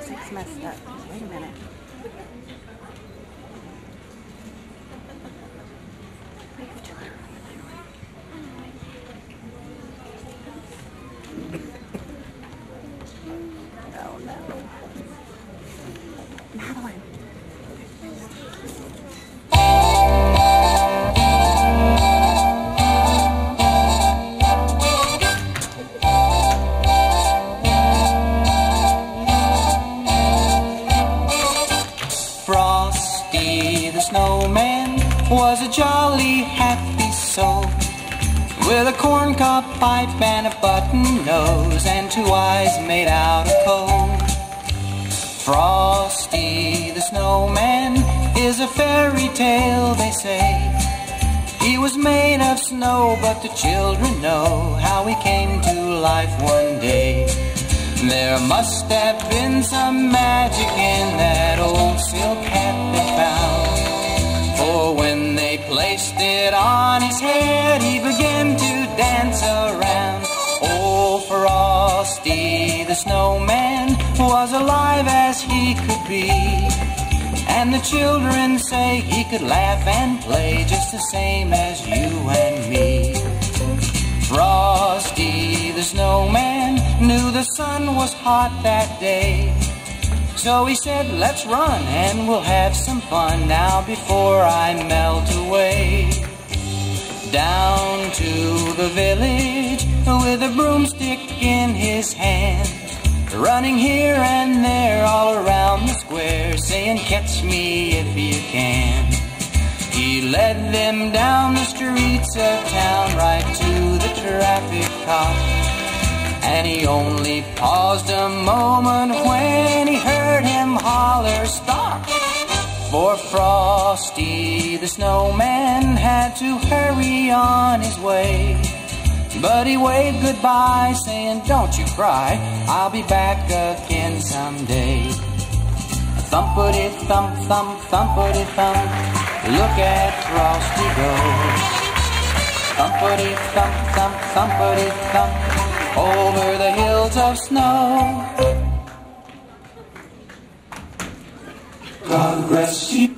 music's messed up. Wait a minute. Oh no. Madeline. Frosty the snowman was a jolly happy soul, with a corncob pipe and a button nose and 2 eyes made out of coal. Frosty the snowman is a fairy tale, they say. He was made of snow, but the children know how he came to life one day. There must have been some magic in that old silk hat they found, for when they placed it on his head, he began to dance around. Oh, Frosty the snowman was alive as he could be, and the children say he could laugh and play just the same as you and me. Frosty the snowman knew the sun was hot that day, so he said, let's run and we'll have some fun now before I melt away. Down to the village with a broomstick in his hand, running here and there all around the square, saying, catch me if you can. He led them down the streets of town right to the traffic cop, and he only paused a moment when he heard him holler, stop! For Frosty the snowman had to hurry on his way, but he waved goodbye saying, don't you cry, I'll be back again someday. Thumpity-thump, thump, thumpity-thump, look at Frosty go. Thumpity-thump, thump, thumpity-thump, over the hills of snow. God rest ye